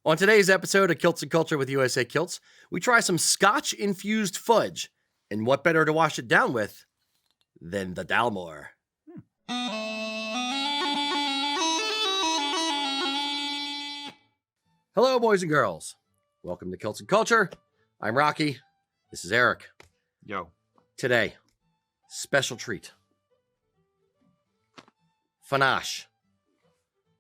On today's episode of Kilts and Culture with USA Kilts, we try some Scotch-infused fudge. And what better to wash it down with than the Dalmore? Hello, boys and girls. Welcome to Kilts and Culture. I'm Rocky. This is Eric. Yo. Today, special treat. Fanache.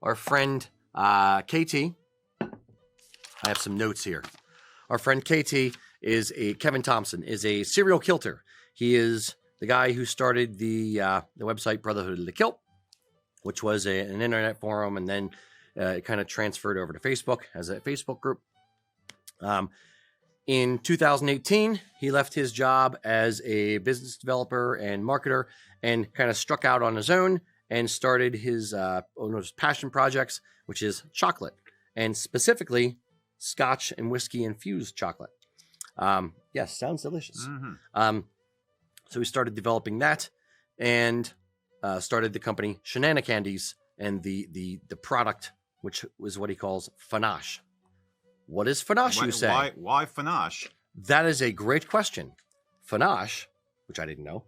Our friend KT. I have some notes here. Our friend KT Kevin Thompson is a serial kilter. He is the guy who started the website Brotherhood of the Kilt, which was an internet forum, and then it kind of transferred over to Facebook as a Facebook group. In 2018, he left his job as a business developer and marketer and kind of struck out on his own and started his passion projects, which is chocolate, and specifically Scotch and whiskey infused chocolate. Yes, sounds delicious. Mm-hmm. So we started developing that and started the company Shenanicandies and the product, which was what he calls Fanache. What is Fanache, you say? Why Fanache? That is a great question. Fanache, which I didn't know,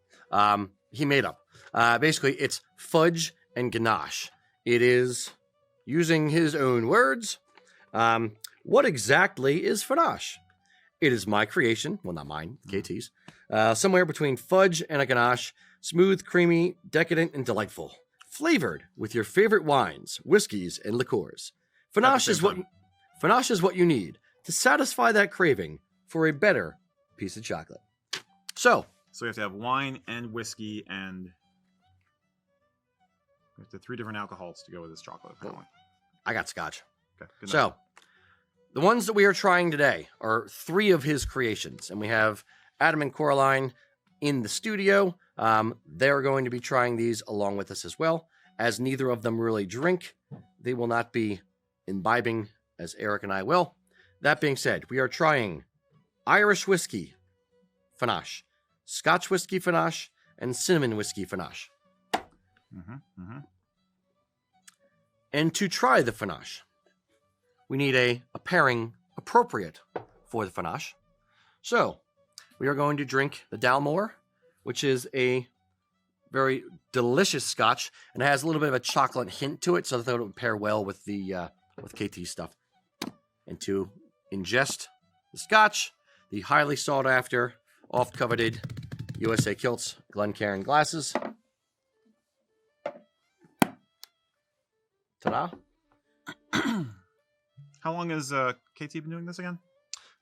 he made up. Basically, it's fudge and ganache. It is, using his own words, what exactly is Fanache? It is my creation, well, not mine, KT's, somewhere between fudge and a ganache, smooth, creamy, decadent, and delightful, flavored with your favorite wines, whiskeys, and liqueurs. Fanache is what you need to satisfy that craving for a better piece of chocolate. So we have to have wine and whiskey, and we have to 3 different alcohols to go with this chocolate, apparently. I got Scotch. Okay, good So the ones that we are trying today are 3 of his creations, and we have Adam and Coraline in the studio. They're going to be trying these along with us as well. As neither of them really drink, they will not be imbibing as Eric and I will. That being said, we are trying Irish whiskey Fanache, Scotch whiskey Fanache, and cinnamon whiskey Fanache. And to try the Fanache, we need a pairing appropriate for the Fanache. So we are going to drink the Dalmore, which is a very delicious Scotch, and it has a little bit of a chocolate hint to it, so I thought it would pair well with the with KT stuff. And to ingest the Scotch, the highly sought after, oft coveted USA Kilts Glencairn glasses. Ta-da! How long has KT been doing this again?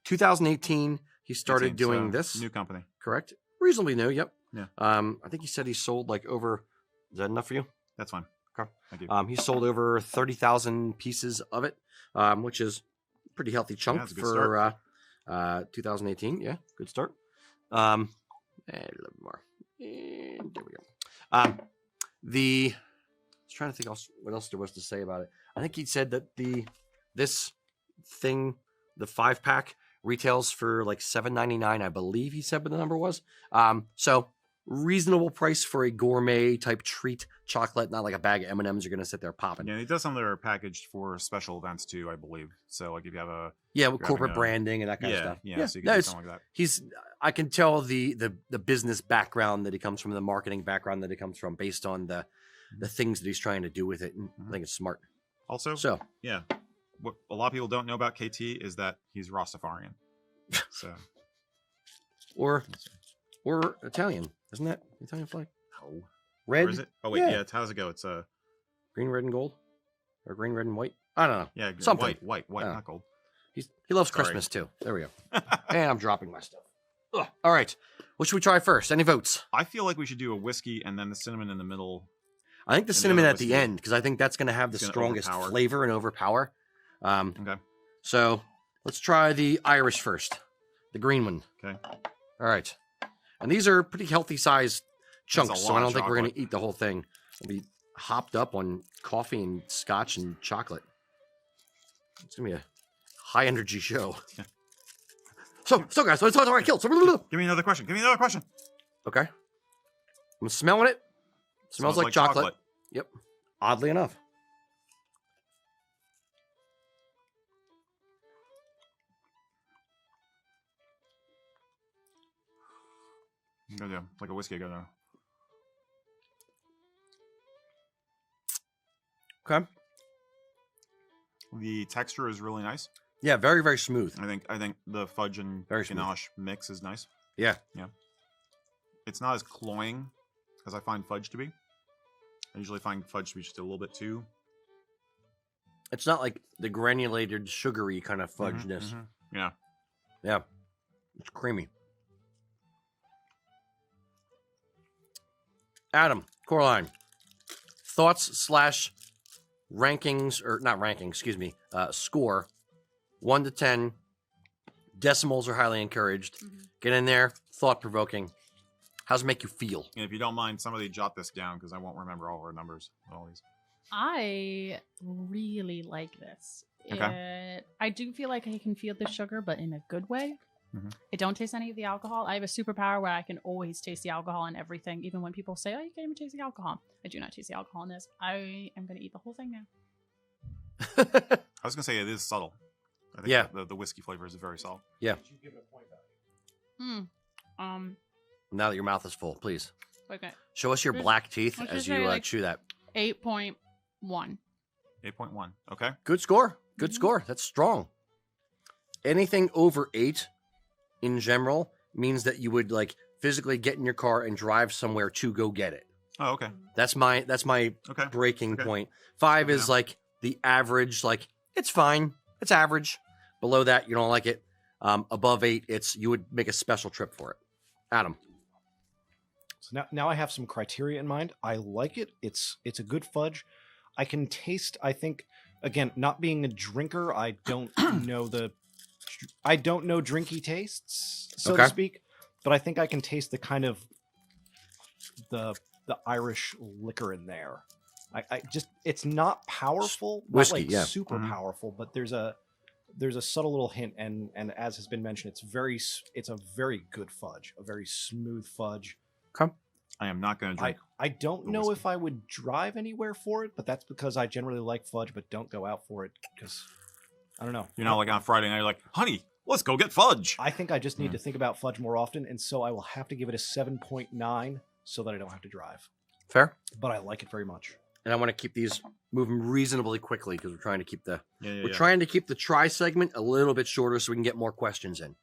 2018, he started doing this. New company. Correct. Reasonably new, yep. Yeah. I think he said he sold like over, is that enough for you? That's fine. Okay. Thank you. He sold over 30,000 pieces of it, which is a pretty healthy chunk for 2018. Yeah, good start. And a little bit more. And there we go. I was trying to think what else there was to say about it. I think he said that this thing, the 5-pack, retails for like $7.99. I believe he said what the number was. So reasonable price for a gourmet type treat chocolate, not like a bag of M&Ms you're gonna sit there popping. Yeah, he does some that are packaged for special events too, I believe. So like if you have with corporate branding and that kind of stuff. Yeah, so you can do something like that. I can tell the business background that he comes from, the marketing background that he comes from, based on the things that he's trying to do with it. And I think it's smart. Also, yeah, what a lot of people don't know about KT is that he's Rastafarian. So, or Italian, isn't that the Italian flag? No, red. Or is it? Oh wait, yeah. How does it go? It's green, red, and gold, or green, red, and white. I don't know. Yeah, something white, not gold. He loves Christmas too. There we go. And I'm dropping my stuff. Ugh. All right, what should we try first? Any votes? I feel like we should do a whiskey and then the cinnamon in the middle. I think the cinnamon at the end, because I think that's going to have the strongest flavor and overpower. Okay. So let's try the Irish first, the green one. Okay. All right. And these are pretty healthy sized chunks, so I don't think we're going to eat the whole thing. We'll be hopped up on coffee and Scotch and chocolate. It's going to be a high energy show. Yeah. So guys, let's talk about kilts. Give me another question. Okay. I'm smelling it. Smells like chocolate. Yep. Oddly enough. Yeah, like a whiskey go. Okay. The texture is really nice. Yeah, very, very smooth. I think the fudge and Very smooth. ganache mix is nice. Yeah. Yeah. It's not as cloying as I find fudge to be. I usually find fudge to be just a little bit too. It's not like the granulated, sugary kind of fudgeness. Yeah. Yeah. It's creamy. Adam, Coraline, thoughts / rankings, or not ranking, excuse me, score 1 to 10. Decimals are highly encouraged. Get in there, thought provoking. How's it make you feel? And if you don't mind, somebody jot this down because I won't remember all our numbers. All these. I really like this. Okay. I do feel like I can feel the sugar, but in a good way. Mhm. I don't taste any of the alcohol. I have a superpower where I can always taste the alcohol in everything, even when people say, "Oh, you can't even taste the alcohol." I do not taste the alcohol in this. I am going to eat the whole thing now. I was gonna say it is subtle. I think Yeah. the whiskey flavor is very subtle. Yeah. Now that your mouth is full, please. Okay. Show us your Just- black teeth let's as just you say, like- chew that. 8.1. 8.1. Okay. Good score. Good Mhm. score. That's strong. Anything over 8 in general means that you would like physically get in your car and drive somewhere to go get it. Oh, okay. That's my Okay. breaking Okay. point. 5 is Yeah. like the average, like it's fine. It's average. Below that, you don't like it. Above 8, it's you would make a special trip for it. Adam. So now I have some criteria in mind. I like it. It's a good fudge. I can taste, I think, again, not being a drinker, I don't know drinky tastes, so Okay. to speak. But I think I can taste the kind of the Irish liquor in there. I just it's not powerful, Whiskey, not like yeah. super Mhm. powerful, but there's a subtle little hint, and as has been mentioned, it's a very good fudge, a very smooth fudge. I am not gonna drink. I don't the know whiskey. if I would drive anywhere for it, but that's because I generally like fudge, but don't go out for it because I don't know. You're not like on Friday night. You're like, honey, let's go get fudge. I think I just need Mm. to think about fudge more often, and so I will have to give it a 7.9 so that I don't have to drive. Fair? But I like it very much. And I want to keep these moving reasonably quickly because we're trying to keep the Yeah. trying to keep the try segment a little bit shorter so we can get more questions in.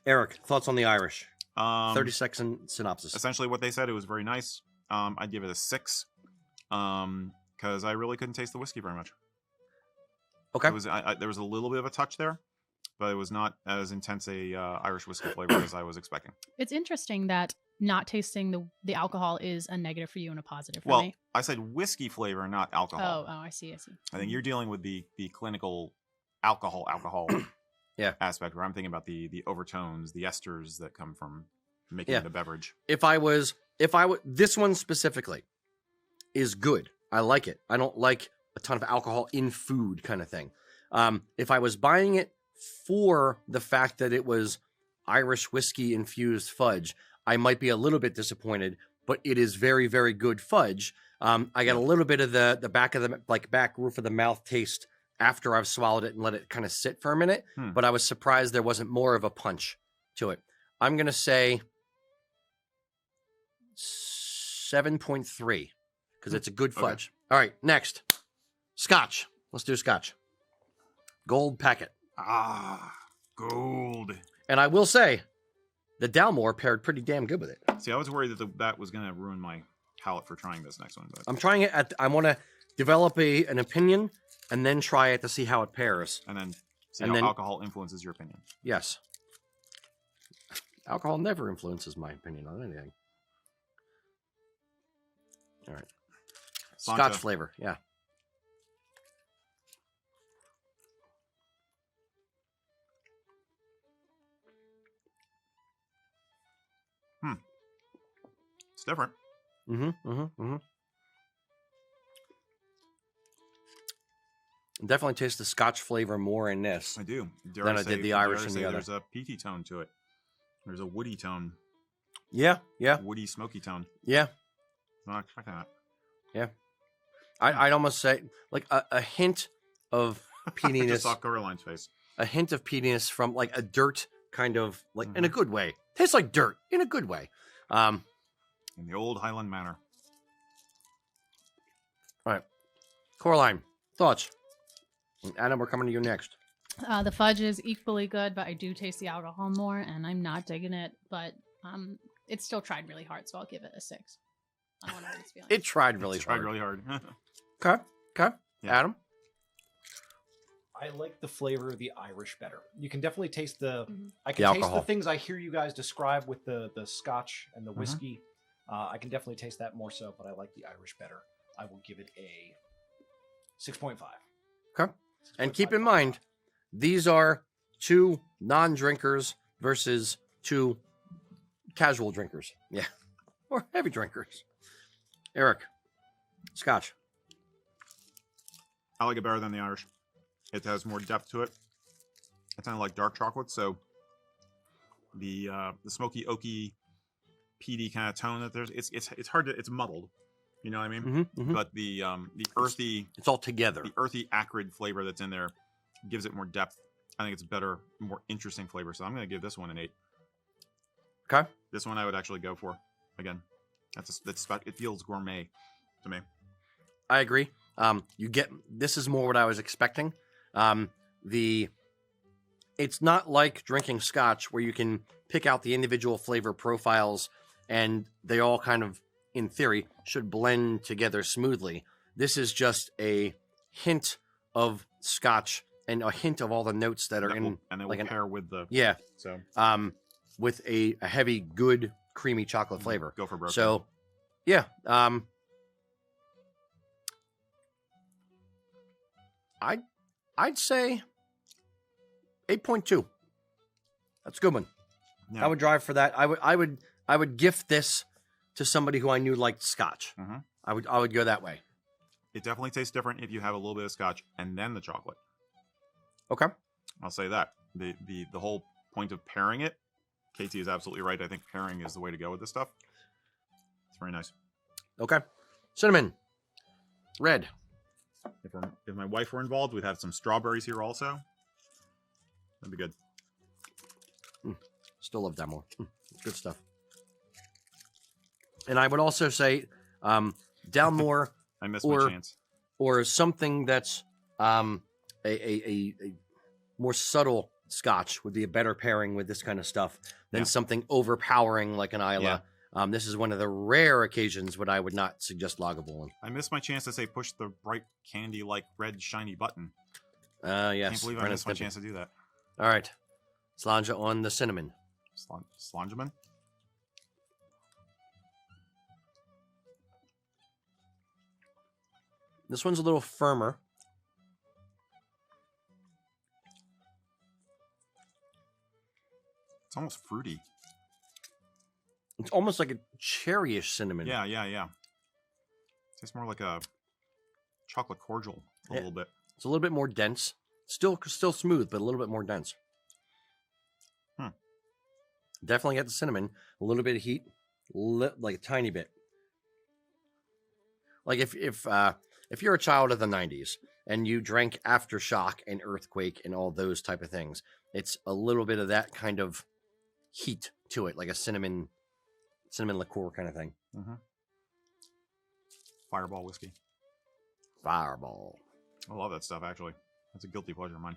Eric, thoughts on the Irish? 30-second synopsis. Essentially, what they said, it was very nice. I'd give it a 6 because I really couldn't taste the whiskey very much. Okay. It was there was a little bit of a touch there, but it was not as intense a Irish whiskey flavor as I was expecting. It's interesting that not tasting the alcohol is a negative for you and a positive for Well, me. I said whiskey flavor, not alcohol. Oh, I see. I think you're dealing with the clinical alcohol Yeah. aspect, where I'm thinking about the overtones, the esters that come from making Yeah. the beverage. If I would, this one specifically is good. I like it. I don't like a ton of alcohol in food kind of thing. If I was buying it for the fact that it was Irish whiskey infused fudge, I might be a little bit disappointed, but it is very, very good fudge. I got a little bit of the back of the back roof of the mouth taste after I've swallowed it and let it kind of sit for a minute, but I was surprised there wasn't more of a punch to it. I'm going to say 7.3 because it's a good fudge. Okay. All right, next. Scotch. Let's do Scotch. Gold packet. Gold. And I will say, the Dalmore paired pretty damn good with it. See, I was worried that that was going to ruin my palate for trying this next one. But I'm trying it I want to develop an opinion and then try it to see how it pairs. and then see And how then- alcohol influences your opinion. Yes. Alcohol never influences my opinion on anything. All right. Santa. Scotch flavor. Yeah. It's different. Definitely taste the Scotch flavor more in this. I do. Dare Than I I did say- the Irish dare I and the say other. There's a peaty tone to it. There's a woody tone. Yeah. Woody, smoky tone. Yeah. I'm not expecting that. I'd almost say like a hint of I just peatiness. saw Coraline's face. A hint of peatiness from like a dirt kind of like in a good way. Tastes like dirt in a good way. In the old Highland manner. All right. Coraline, thoughts? And Adam, we're coming to you next. The fudge is equally good, but I do taste the alcohol more, and I'm not digging it. But it's still tried really hard, so I'll give it a 6. I don't want to hurt its feelings. It tried really Tried hard. really hard. Okay. Yeah. Adam? I like the flavor of the Irish better. You can definitely taste the. I The can taste alcohol. the things I hear you guys describe with the Scotch and the whiskey. I can definitely taste that more so, but I like the Irish better. I will give it a 6.5. Okay. And keep in mind, these are 2 non-drinkers versus 2 casual drinkers. Yeah. Or heavy drinkers. Eric, Scotch. I like it better than the Irish. It has more depth to it. It's kind of like dark chocolate, so the smoky, oaky, peaty kind of tone that there's it's hard to it's muddled. You know what I mean? But the earthy It's all together. the earthy acrid flavor that's in there gives it more depth. I think it's a better, more interesting flavor. So I'm going to give this one an 8. Okay. This one I would actually go for. Again, it feels gourmet to me. I agree. This is more what I was expecting. It's not like drinking Scotch where you can pick out the individual flavor profiles and they all kind of, in theory, should blend together smoothly. This is just a hint of Scotch and a hint of all the notes that are And in, it will like pair with the so with a heavy, good, creamy chocolate flavor. Go for broke. So, yeah. I'd say 8.2. That's a good one. Yeah. I would drive for that. I would gift this to somebody who I knew liked Scotch. I would go that way. It definitely tastes different if you have a little bit of Scotch and then the chocolate. Okay. I'll say that. The whole point of pairing it, KT is absolutely right. I think pairing is the way to go with this stuff. It's very nice. Okay. Cinnamon. Red. If my wife were involved, we'd have some strawberries here also. That'd be good. Still love that more. Good stuff. And I would also say down more I missed my chance. or something that's a more subtle Scotch would be a better pairing with this kind of stuff than something overpowering like an Isla. This is one of the rare occasions when I would not suggest Lagavulin. I missed my chance to say push the bright candy-like red shiny button. Yes. Can't believe I missed my chance to do that. All right. Slanja on the cinnamon. Slangeman? This one's a little firmer. It's almost fruity. It's almost like a cherryish cinnamon. Yeah. Tastes more like a chocolate cordial a little bit. It's a little bit more dense. Still smooth, but a little bit more dense. Definitely get the cinnamon. A little bit of heat, like a tiny bit. Like if you're a child of the 90s and you drank Aftershock and Earthquake and all those type of things, it's a little bit of that kind of heat to it, like a cinnamon liqueur kind of thing. Fireball whiskey. Fireball. I love that stuff, actually. That's a guilty pleasure of mine.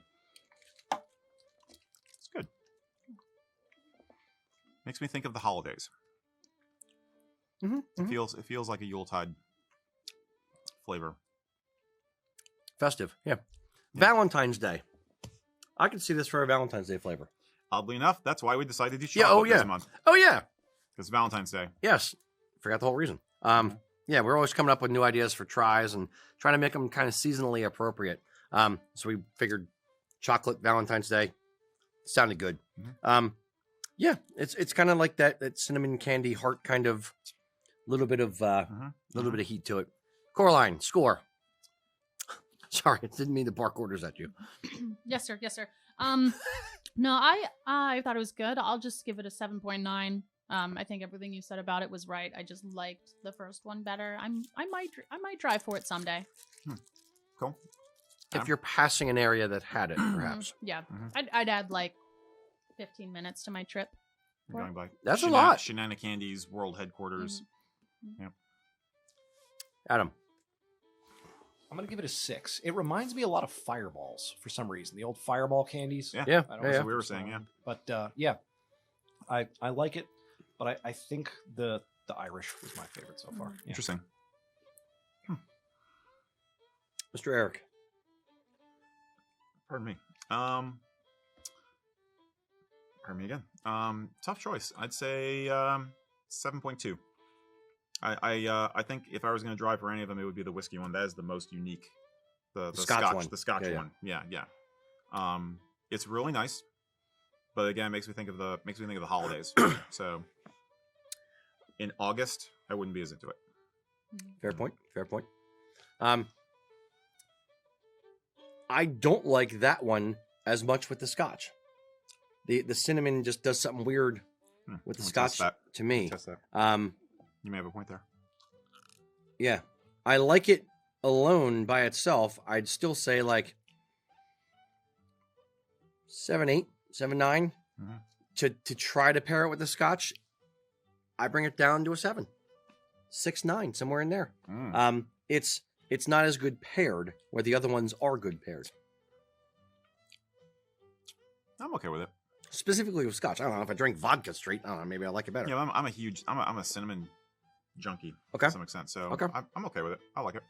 It's good. Makes me think of the holidays. It feels like a Yuletide flavor. Festive, yeah. Valentine's Day. I can see this for a Valentine's Day flavor. Oddly enough, that's why we decided to do chocolate this month. Oh, yeah. It's Valentine's Day. Yes. Forgot the whole reason. Yeah, we're always coming up with new ideas for tries and trying to make them kind of seasonally appropriate. So we figured chocolate Valentine's Day sounded good. Yeah, it's kind of like that cinnamon candy heart kind of little bit of bit of heat to it. Coraline, score. Sorry, I didn't mean to bark orders at you. Yes, sir. No, I thought it was good. I'll just give it a 7.9. I think everything you said about it was right. I just liked the first one better. I might drive for it someday. Cool. If you're passing an area that had it, perhaps. Yeah, I'd add like 15 minutes to my trip. We're going by That's a lot. Shenana Candy's world headquarters. Mhm. Adam. I'm gonna give it a 6. It reminds me a lot of Fireballs for some reason. The old Fireball candies. Yeah, Yeah, I don't yeah, know yeah. if we were it's, saying, yeah. But yeah, I like it, but I think the Irish was my favorite so far. Yeah. Interesting. Mr. Eric. Pardon me. Pardon me again. Tough choice. I'd say 7.2. I think if I was going to drive for any of them, it would be the whiskey one. That is the most unique. The Scotch one. The Scotch Yeah, yeah. one. Yeah. It's really nice, but again, it makes me think of the holidays. So in August, I wouldn't be as into it. Fair point. Fair point. I don't like that one as much with the Scotch. The cinnamon just does something weird with the Let me Scotch test that. to me. Test that. You may have a point there. Yeah, I like it alone by itself. I'd still say like 7.8, 7.9. Mhm. To try to pair it with the Scotch, I bring it down to a 7, 6.9, somewhere in there. It's not as good paired, where the other ones are good paired. I'm okay with it. Specifically with Scotch. I don't know if I drink vodka straight. I don't know. Maybe I like it better. Yeah, I'm a cinnamon junkie Okay. to some extent. So Okay. I'm okay with it. I like it.